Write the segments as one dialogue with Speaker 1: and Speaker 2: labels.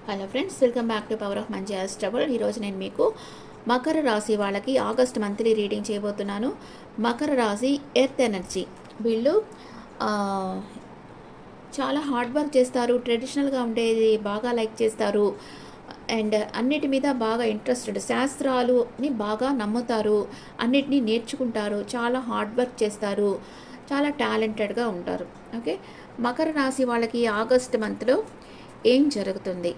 Speaker 1: Hello friends, welcome back to power of మంచి trouble. ఈరోజు నేను మీకు మకర రాశి వాళ్ళకి ఆగస్ట్ మంత్లీ రీడింగ్ చేయబోతున్నాను. మకర రాశి ఎర్త్ ఎనర్జీ. వీళ్ళు ఆ, చాలా హార్డ్ వర్క్ చేస్తారు, ట్రెడిషనల్గా ఉండేది బాగా లైక్ చేస్తారు అండ్ అన్నిటి మీద బాగా ఇంట్రెస్టెడ్, శాస్త్రాలుని బాగా నమ్ముతారు, అన్నిటినీ నేర్చుకుంటారు, చాలా హార్డ్ వర్క్ చేస్తారు, చాలా టాలెంటెడ్గా ఉంటారు. ఓకే, మకర రాశి వాళ్ళకి ఆగస్ట్ మంత్లో ఏం జరుగుతుంది,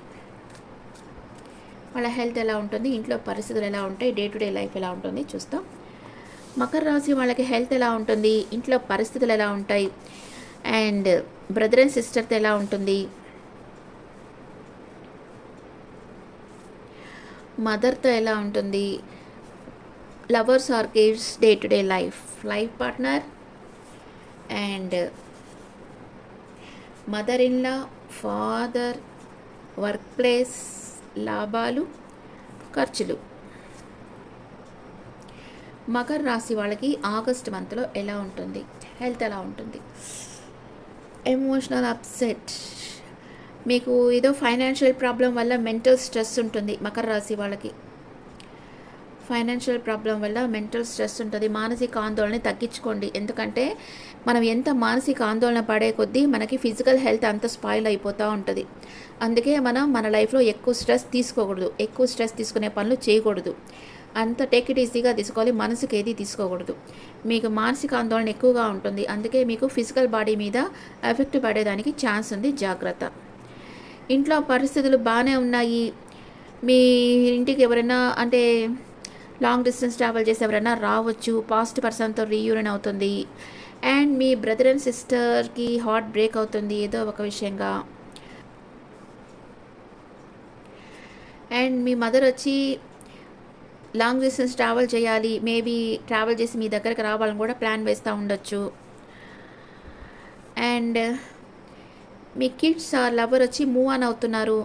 Speaker 1: వాళ్ళ హెల్త్ ఎలా ఉంటుంది, ఇంట్లో పరిస్థితులు ఎలా ఉంటాయి, డే టు డే లైఫ్ ఎలా ఉంటుంది చూస్తాం. మకర రాశి వాళ్ళకి హెల్త్ ఎలా ఉంటుంది, ఇంట్లో పరిస్థితులు ఎలా ఉంటాయి, అండ్ బ్రదర్ అండ్ సిస్టర్తో ఎలా ఉంటుంది, మదర్తో ఎలా ఉంటుంది, lovers or kids, day to day life, life partner and mother in law, father, work place, లాభాలు, ఖర్చులు. మకర రాశి వాళ్ళకి ఆగస్ట్ మంత్లో ఎలా ఉంటుంది, హెల్త్ ఎలా ఉంటుంది. ఎమోషనల్ అప్సెట్, మీకు ఏదో ఫైనాన్షియల్ ప్రాబ్లం వల్ల మెంటల్ స్ట్రెస్ ఉంటుంది. మకర రాశి వాళ్ళకి ఫైనాన్షియల్ ప్రాబ్లం వల్ల మెంటల్ స్ట్రెస్ ఉంటుంది. మానసిక ఆందోళన తగ్గించుకోండి, ఎందుకంటే మనం ఎంత మానసిక ఆందోళన పడే కొద్దీ మనకి ఫిజికల్ హెల్త్ అంత స్పాయిల్ అయిపోతూ ఉంటుంది. అందుకే మనం మన లైఫ్లో ఎక్కువ స్ట్రెస్ తీసుకోకూడదు, ఎక్కువ స్ట్రెస్ తీసుకునే పనులు చేయకూడదు, అంత టేక్ ఇట్ ఈజీగా తీసుకోవాలి, మనసుకు ఏది తీసుకోకూడదు. మీకు మానసిక ఆందోళన ఎక్కువగా ఉంటుంది, అందుకే మీకు ఫిజికల్ బాడీ మీద ఎఫెక్ట్ పడేదానికి ఛాన్స్ ఉంది, జాగ్రత్త. ఇంట్లో పరిస్థితులు బాగానే ఉన్నాయి. మీ ఇంటికి ఎవరైనా అంటే లాంగ్ డిస్టెన్స్ ట్రావెల్ చేసి ఎవరైనా రావచ్చు, పాస్ట్ పర్సన్తో రీయూనియన్ అవుతుంది, అండ్ మీ బ్రదర్ అండ్ సిస్టర్కి హార్ట్ బ్రేక్ అవుతుంది ఏదో ఒక విషయంగా, అండ్ మీ మదర్ వచ్చి లాంగ్ డిస్టెన్స్ ట్రావెల్ చేయాలి, మేబీ ట్రావెల్ చేసి మీ దగ్గరికి రావాలని కూడా ప్లాన్ వేస్తూ ఉండొచ్చు, అండ్ మీ కిడ్స్ ఆర్ లవర్ వచ్చి మూవ్ ఆన్ అవుతున్నారు.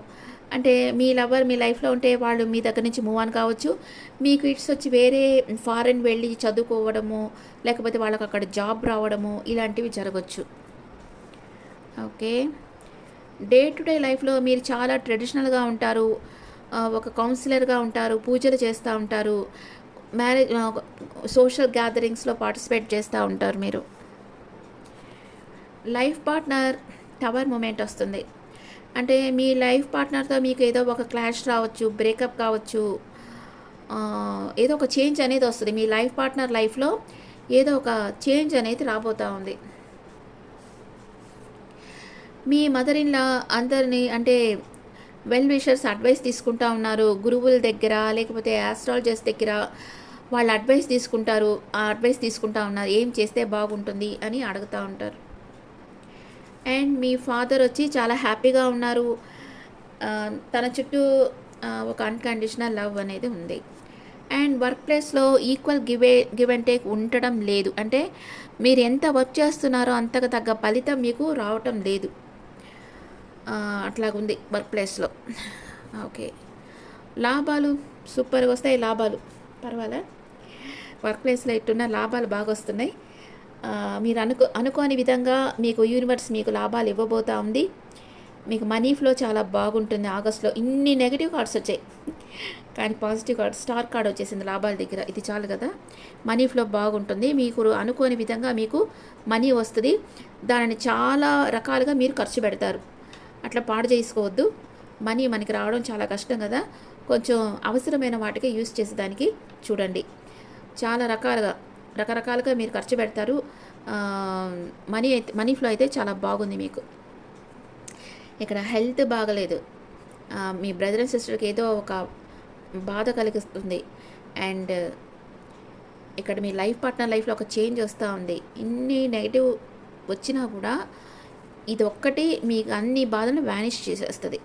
Speaker 1: అంటే మీ లవర్ మీ లైఫ్లో ఉంటే వాళ్ళు మీ దగ్గర నుంచి మూవ్ ఆన్ కావచ్చు, మీ కిడ్స్ వచ్చి వేరే ఫారెన్ వెళ్ళి చదువుకోవడము, లేకపోతే వాళ్ళకి అక్కడ జాబ్ రావడము, ఇలాంటివి జరగచ్చు. ఓకే, డే టు డే లైఫ్లో మీరు చాలా ట్రెడిషనల్గా ఉంటారు, ఒక కౌన్సిలర్గా ఉంటారు, పూజలు చేస్తూ ఉంటారు, మ్యారేజ్ సోషల్ గ్యాదరింగ్స్లో పార్టిసిపేట్ చేస్తూ ఉంటారు మీరు. లైఫ్ పార్ట్నర్ టవర్ మూమెంట్ వస్తుంది, అంటే మీ లైఫ్ పార్ట్నర్తో మీకు ఏదో ఒక క్లాష్ రావచ్చు, బ్రేకప్ కావచ్చు, ఏదో ఒక చేంజ్ అనేది వస్తుంది. మీ లైఫ్ పార్ట్నర్ లైఫ్లో ఏదో ఒక చేంజ్ అనేది రాబోతూ ఉంది. మీ మదర్ ఇన్లా అందరినీ అంటే వెల్ విషర్స్ అడ్వైస్ తీసుకుంటా ఉన్నారు, గురువుల దగ్గర లేకపోతే ఆస్ట్రాలజర్స్ దగ్గర వాళ్ళ అడ్వైస్ తీసుకుంటారు, ఆ అడ్వైస్ తీసుకుంటా ఉన్నారు, ఏం చేస్తే బాగుంటుంది అని అడుగుతూ ఉంటారు. అండ్ మీ ఫాదర్ వచ్చి చాలా హ్యాపీగా ఉన్నారు, తన చుట్టూ ఒక అన్కండిషనల్ లవ్ అనేది ఉంది. అండ్ వర్క్ ప్లేస్లో ఈక్వల్ గివ్ అండ్ టేక్ ఉండడం లేదు, అంటే మీరు ఎంత వర్క్ చేస్తున్నారో అంతకు తగ్గ ఫలితం మీకు రావటం లేదు, అట్లాగుంది వర్క్ ప్లేస్లో. ఓకే, లాభాలు సూపర్గా వస్తాయి, లాభాలు పర్వాలే, వర్క్ ప్లేస్లో ఇట్టున్న లాభాలు బాగా వస్తున్నాయి. మీరు అనుకోని విధంగా మీకు యూనివర్స్ మీకు లాభాలు ఇవ్వబోతూ ఉంది. మీకు మనీ ఫ్లో చాలా బాగుంటుంది ఆగస్ట్లో. ఇన్ని నెగిటివ్ కార్డ్స్ వచ్చాయి కానీ పాజిటివ్ కార్డ్, స్టార్ కార్డ్ వచ్చేసింది లాభాల దగ్గర, ఇది చాలు కదా. మనీ ఫ్లో బాగుంటుంది, మీకు అనుకోని విధంగా మీకు మనీ వస్తుంది, దానిని చాలా రకాలుగా మీరు ఖర్చు పెడతారు, అట్లా పాడు చేసుకోవద్దు. మనీ మనకి రావడం చాలా కష్టం కదా, కొంచెం అవసరమైన వాటికి యూస్ చేసేదానికి చూడండి. చాలా రకరకాలుగా మీరు ఖర్చు పెడతారు. మనీ ఫ్లో అయితే చాలా బాగుంది మీకు. ఇక్కడ హెల్త్ బాగలేదు, మీ బ్రదర్ అండ్ సిస్టర్కి ఏదో ఒక బాధ కలిగిస్తుంది, అండ్ ఇక్కడ మీ లైఫ్ పార్ట్నర్ లైఫ్లో ఒక చేంజ్ వస్తూ ఉంది. ఇన్ని నెగిటివ్ వచ్చినా కూడా ఇది ఒక్కటి మీకు అన్ని బాధలను వ్యానిష్ చేసేస్తుంది,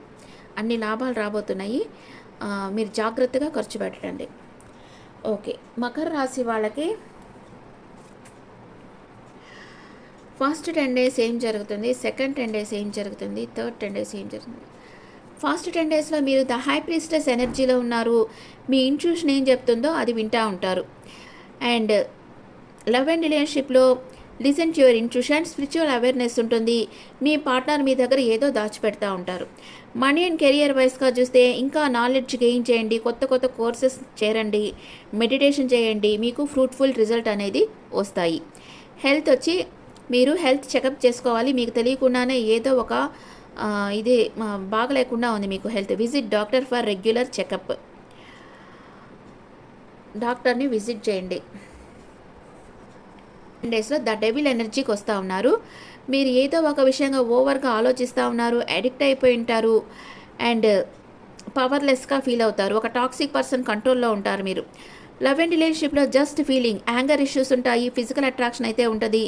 Speaker 1: అన్ని లాభాలు రాబోతున్నాయి, మీరు జాగ్రత్తగా ఖర్చు పెట్టండి. ఓకే, మకర రాశి వాళ్ళకి ఫస్ట్ 10 days ఏం జరుగుతుంది, సెకండ్ 10 days ఏం జరుగుతుంది, థర్డ్ 10 days ఏం జరుగుతుంది. ఫస్ట్ 10 daysలో మీరు ద హై ప్రీస్టెస్ ఎనర్జీలో ఉన్నారు, మీ ఇంట్యూషన్ ఏం చెప్తుందో అది వింటూ ఉంటారు. అండ్ లవ్ అండ్ రిలేషన్షిప్లో listen to your intuition, spiritual awareness ఉంటుంది. మీ పార్ట్నర్ మీ దగ్గర ఏదో దాచిపెడతా ఉంటారు. మనీ అండ్ కెరియర్ వైస్గా చూస్తే ఇంకా నాలెడ్జ్ గెయిన్ చేయండి, కొత్త కొత్త కోర్సెస్ చేరండి, మెడిటేషన్ చేయండి, మీకు ఫ్రూట్ఫుల్ రిజల్ట్ అనేది వస్తాయి. హెల్త్ వచ్చి మీరు హెల్త్ చెకప్ చేసుకోవాలి. మీకు తెలియకుండానే ఏదో ఒక ఇది బాగలేకుండా ఉంది మీకు health. Visit doctor for regular checkup. డాక్టర్ని విజిట్ చేయండి. డేస్లో ద డెవిల్ ఎనర్జీకి వస్తూ ఉన్నారు. మీరు ఏదో ఒక విషయంగా ఓవర్గా ఆలోచిస్తూ ఉన్నారు, అడిక్ట్ అయిపోయి ఉంటారు అండ్ పవర్లెస్గా ఫీల్ అవుతారు. ఒక టాక్సిక్ పర్సన్ కంట్రోల్లో ఉంటారు మీరు. లవ్ అండ్ రిలేషన్షిప్లో జస్ట్ ఫీలింగ్, యాంగర్ ఇష్యూస్ ఉంటాయి, ఫిజికల్ అట్రాక్షన్ అయితే ఉంటుంది,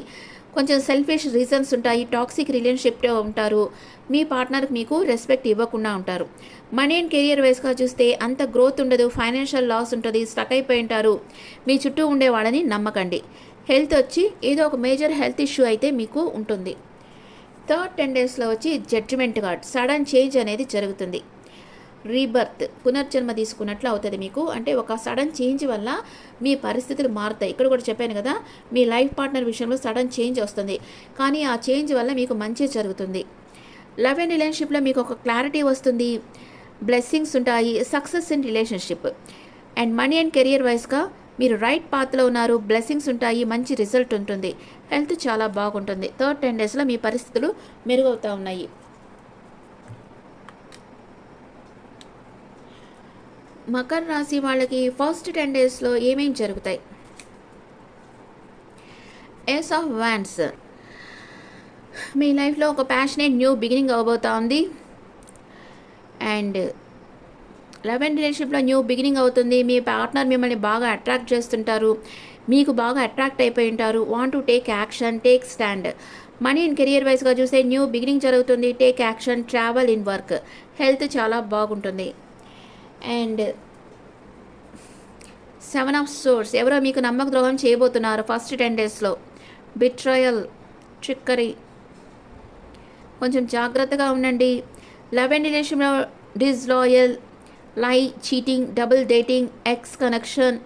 Speaker 1: కొంచెం సెల్ఫిష్ రీజన్స్ ఉంటాయి, టాక్సిక్ రిలేషన్షిప్లో ఉంటారు, మీ పార్ట్నర్కి మీకు రెస్పెక్ట్ ఇవ్వకుండా ఉంటారు. మనీ అండ్ కెరియర్ వైస్గా చూస్తే అంత గ్రోత్ ఉండదు, ఫైనాన్షియల్ లాస్ ఉంటుంది, స్టక్ అయిపోయి ఉంటారు. మీ చుట్టూ ఉండే వాళ్ళని నమ్మకండి. హెల్త్ వచ్చి ఏదో ఒక మేజర్ హెల్త్ ఇష్యూ అయితే మీకు ఉంటుంది. థర్డ్ 10 డేస్లో వచ్చి జడ్జిమెంట్ కార్డ్, సడన్ చేంజ్ అనేది జరుగుతుంది. రీబర్త్, పునర్జన్మ తీసుకున్నట్లు అవుతుంది మీకు. అంటే ఒక సడన్ చేంజ్ వల్ల మీ పరిస్థితులు మారుతాయి. ఇక్కడ కూడా చెప్పాను కదా, మీ లైఫ్ పార్ట్నర్ విషయంలో సడన్ చేంజ్ వస్తుంది, కానీ ఆ చేంజ్ వల్ల మీకు మంచి జరుగుతుంది. లవ్ అండ్ రిలేషన్షిప్లో మీకు ఒక క్లారిటీ వస్తుంది, బ్లెస్సింగ్స్ ఉంటాయి, success in relationship. And money and career వైస్గా మీరు రైట్ పాత్లో ఉన్నారు, బ్లెస్సింగ్స్ ఉంటాయి, మంచి రిజల్ట్ ఉంటుంది, హెల్త్ చాలా బాగుంటుంది. థర్డ్ 10 డేస్లో మీ పరిస్థితులు మెరుగవుతూ ఉన్నాయి. మకర రాశి వాళ్ళకి ఫస్ట్ 10 డేస్లో ఏమేమి జరుగుతాయి? ఏస్ ఆఫ్ వాండ్స్, మీ లైఫ్లో ఒక ప్యాషనేట్ న్యూ బిగినింగ్ అవ్వబోతా ఉంది. అండ్ లవ్ అండ్ రిలేషన్షిప్లో న్యూ బిగినింగ్ అవుతుంది. మీ పార్ట్నర్ మిమ్మల్ని బాగా అట్రాక్ట్ చేస్తుంటారు, మీకు బాగా అట్రాక్ట్ అయిపోయి ఉంటారు. Want to take action, take stand. Money and career వైజ్గా చూస్తే న్యూ బిగినింగ్ జరుగుతుంది, take action, travel in work, health చాలా బాగుంటుంది. అండ్ 7 ఆఫ్ సోర్స్, ఎవరో మీకు నమ్మక ద్రోహం చేయబోతున్నారు ఫస్ట్ 10 డేస్లో. బిట్రయల్, ట్రిక్కరీ, కొంచెం జాగ్రత్తగా ఉండండి. లవ్ అండ్ రిలేషన్లో disloyal, lie, cheating, double dating, ex connection.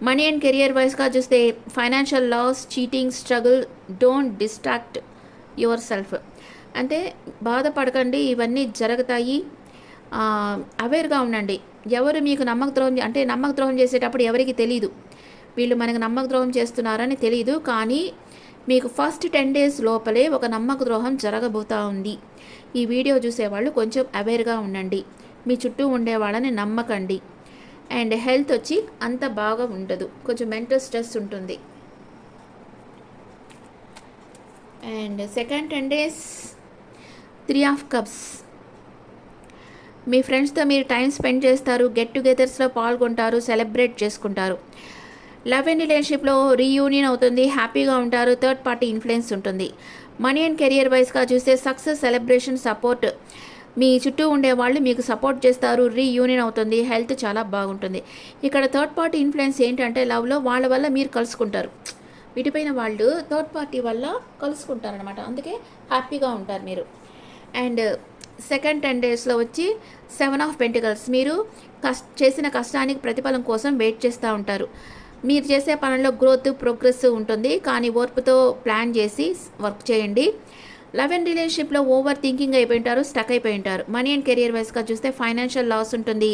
Speaker 1: Money and career వైజ్గా చూస్తే financial loss, cheating, struggle. Don't distract yourself, అంటే బాధపడకండి, ఇవన్నీ జరుగుతాయి. అవేర్గా ఉండండి. ఎవరు మీకు నమ్మక ద్రోహం చేసేటప్పుడు ఎవరికి తెలీదు, వీళ్ళు మనకు నమ్మక ద్రోహం చేస్తున్నారని తెలియదు, కానీ మీకు ఫస్ట్ 10 డేస్ లోపలే ఒక నమ్మక ద్రోహం జరగబోతూ ఉంది. ఈ వీడియో చూసేవాళ్ళు కొంచెం అవేర్గా ఉండండి, మీ చుట్టూ ఉండే వాళ్ళని నమ్మకండి. అండ్ హెల్త్ వచ్చి అంత బాగా ఉండదు, కొంచెం మెంటల్ స్ట్రెస్ ఉంటుంది. And second 10 days 3 of cups, మీ ఫ్రెండ్స్తో మీరు టైం స్పెండ్ చేస్తారు, గెట్ టుగెదర్స్లో పాల్గొంటారు, సెలబ్రేట్ చేసుకుంటారు. లవ్ అండ్ రిలేషన్షిప్లో రీయూనియన్ అవుతుంది, హ్యాపీగా ఉంటారు, థర్డ్ పార్టీ ఇన్ఫ్లుయెన్స్ ఉంటుంది. మనీ అండ్ కెరియర్ వైస్గా చూస్తే సక్సెస్, సెలబ్రేషన్, సపోర్ట్, మీ చుట్టూ ఉండే వాళ్ళు మీకు సపోర్ట్ చేస్తారు, రీయూనియన్ అవుతుంది, హెల్త్ చాలా బాగుంటుంది. ఇక్కడ థర్డ్ పార్టీ ఇన్ఫ్లుయెన్స్ ఏంటంటే లవ్లో వాళ్ళ వల్ల మీరు కలుసుకుంటారు, విడిపోయిన వాళ్ళు థర్డ్ పార్టీ వల్ల కలుసుకుంటారనమాట, అందుకే హ్యాపీగా ఉంటారు మీరు. అండ్ సెకండ్ 10 డేస్లో వచ్చి 7 ఆఫ్ పెంటికల్స్, మీరు చేసిన కష్టానికి ప్రతిఫలం కోసం వెయిట్ చేస్తూ ఉంటారు. మీరు చేసే పనుల్లో గ్రోత్, ప్రోగ్రెస్ ఉంటుంది, కానీ ఓర్పుతో ప్లాన్ చేసి వర్క్ చేయండి. లవ్ అండ్ రిలేషన్షిప్లో ఓవర్ థింకింగ్ అయిపోయి ఉంటారు, స్టక్ అయిపోయి ఉంటారు. మనీ అండ్ కెరియర్ వైస్గా చూస్తే ఫైనాన్షియల్ లాస్ ఉంటుంది,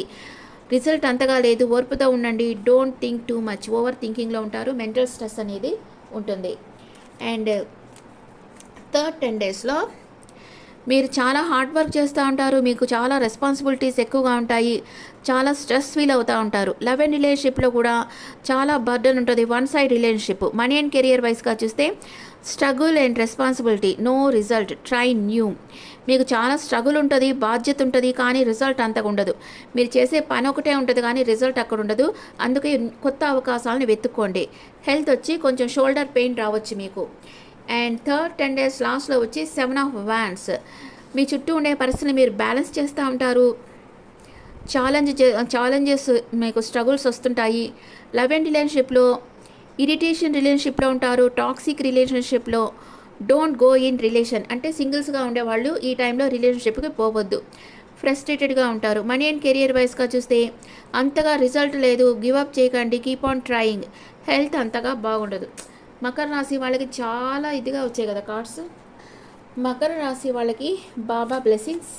Speaker 1: రిజల్ట్ అంతగా లేదు, ఓర్పుతో ఉండండి. Don't think too much, over థింకింగ్లో ఉంటారు, మెంటల్ స్ట్రెస్ అనేది ఉంటుంది. అండ్ థర్డ్ 10 డేస్లో మీరు చాలా హార్డ్ వర్క్ చేస్తూ ఉంటారు, మీకు చాలా రెస్పాన్సిబిలిటీస్ ఎక్కువగా ఉంటాయి, చాలా స్ట్రెస్ ఫీల్ అవుతూ ఉంటారు. లవ్ అండ్ రిలేషన్షిప్లో కూడా చాలా బర్డన్ ఉంటుంది, one side relationship. Money and career వైస్గా చూస్తే struggle and responsibility, no result, try new. మీకు చాలా స్ట్రగుల్ ఉంటుంది, బాధ్యత ఉంటుంది, కానీ రిజల్ట్ అంతగా ఉండదు. మీరు చేసే పని ఒకటే ఉంటుంది కానీ రిజల్ట్ అక్కడ ఉండదు, అందుకే కొత్త అవకాశాలను వెతుక్కోండి. హెల్త్ వచ్చి కొంచెం షోల్డర్ పెయిన్ రావచ్చు మీకు. అండ్ థర్డ్ 10 డేస్ లాస్ట్లో వచ్చి 7 ఆఫ్ వాండ్స్, మీ చుట్టూ ఉండే పరిస్థితులు మీరు బ్యాలెన్స్ చేస్తూ ఉంటారు, ఛాలెంజెస్ మీకు స్ట్రగుల్స్ వస్తుంటాయి. లవ్ అండ్ రిలేషన్షిప్లో ఇరిటేషన్ రిలేషన్షిప్లో ఉంటారు, టాక్సిక్ రిలేషన్షిప్లో. డోంట్ గో ఇన్ రిలేషన్, అంటే సింగిల్స్గా ఉండేవాళ్ళు ఈ టైంలో రిలేషన్షిప్కి పోవద్దు, ఫ్రస్ట్రేటెడ్గా ఉంటారు. మనీ అండ్ కెరియర్ వైస్గా చూస్తే అంతగా రిజల్ట్ లేదు, గివ్ అప్ చేయకండి, కీప్ ఆన్ ట్రయింగ్. హెల్త్ అంతగా బాగుండదు, మకర రాశి వాళ్ళకి చాలా ఇదిగా వచ్చాయి కదా కార్డ్స్. మకర రాశి వాళ్ళకి బాబా బ్లెస్సింగ్స్.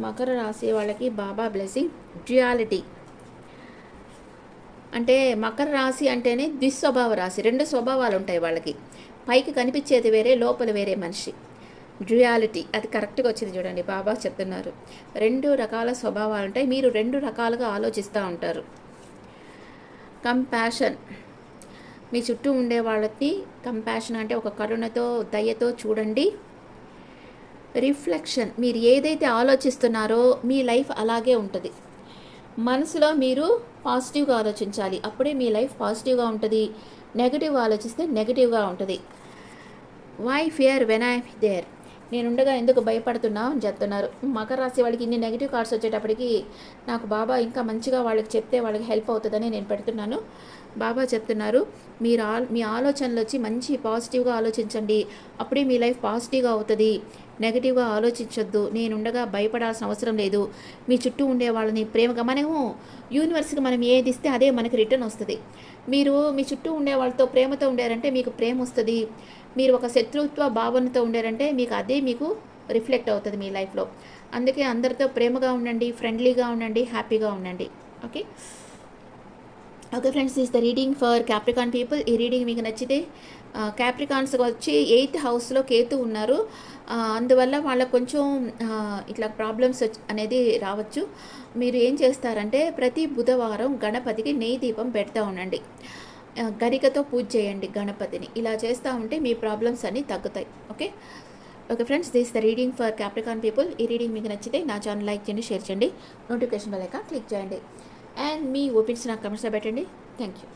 Speaker 1: మకర రాశి వాళ్ళకి బాబా బ్లెస్సింగ్. డ్యుయాలిటీ అంటే మకర రాశి అంటేనే ద్విస్వభావ రాశి. 2 స్వభావాలు ఉంటాయి వాళ్ళకి. పైకి కనిపించేది వేరే, లోపల వేరే మనిషి. డ్యుయాలిటీ అది కరెక్ట్గా వచ్చింది చూడండి. బాబా చెప్తున్నారు 2 రకాల స్వభావాలు ఉంటాయి. మీరు 2 రకాలుగా ఆలోచిస్తూ ఉంటారు. కంపాషన్, మీ చుట్టూ ఉండే వాళ్ళకి కంపాషన్ అంటే ఒక కరుణతో, దయతో చూడండి. రిఫ్లెక్షన్, మీరు ఏదైతే ఆలోచిస్తున్నారో మీ లైఫ్ అలాగే ఉంటుంది. మనసులో మీరు పాజిటివ్గా ఆలోచించాలి, అప్పుడే మీ లైఫ్ పాజిటివ్గా ఉంటుంది. నెగిటివ్గా ఆలోచిస్తే నెగిటివ్గా ఉంటుంది. Why fear when I there, నేనుండగా ఎందుకు భయపడుతున్నావు అని చెప్తున్నారు. మకర రాశి వాళ్ళకి ఇన్ని నెగిటివ్ కార్డ్స్ వచ్చేటప్పటికి నాకు బాబా ఇంకా మంచిగా వాళ్ళకి చెప్తే వాళ్ళకి హెల్ప్ అవుతుందని నేను పెడుతున్నాను. బాబా చెప్తున్నారు మీ ఆలోచనలు వచ్చి మంచి పాజిటివ్గా ఆలోచించండి, అప్పుడే మీ లైఫ్ పాజిటివ్గా అవుతుంది. నెగిటివ్గా ఆలోచించొద్దు. నేనుండగా భయపడాల్సిన అవసరం లేదు. మీ చుట్టూ ఉండే వాళ్ళని ప్రేమగా, మనము యూనివర్స్కి మనం ఏది ఇస్తే అదే మనకి రిటర్న్ వస్తుంది. మీరు మీ చుట్టూ ఉండే వాళ్ళతో ప్రేమతో ఉండారంటే మీకు ప్రేమ వస్తుంది. మీరు ఒక శత్రుత్వ భావనతో ఉండారంటే మీకు రిఫ్లెక్ట్ అవుతుంది మీ లైఫ్లో. అందుకే అందరితో ప్రేమగా ఉండండి, ఫ్రెండ్లీగా ఉండండి, హ్యాపీగా ఉండండి. Okay friends, this the reading for Capricorn people. ఈ రీడింగ్ మీకు నచ్చితే, క్యాప్రికాన్స్ వచ్చి 8th హౌస్లో కేతు ఉన్నారు. అందువల్ల వాళ్ళకు కొంచెం ఇట్లా ప్రాబ్లమ్స్ అనేది రావచ్చు. మీరు ఏం చేస్తారంటే ప్రతి బుధవారం గణపతికి నెయ్యి దీపం పెడతా ఉండండి. గరికతో పూజ చేయండి గణపతిని. ఇలా చేస్తూ ఉంటే మీ ప్రాబ్లమ్స్ అన్నీ తగ్గుతాయి. Okay friends, this the reading for Capricorn people. ఈ రీడింగ్ మీకు నచ్చితే నా ఛానల్ లైక్ చేయండి, షేర్ చేయండి, నోటిఫికేషన్ బెల్ ఐకాన్ క్లిక్ చేయండి, అండ్ మీ ఒపీనియన్స్ నాకు కమెంట్స్లో పెట్టండి. Thank you.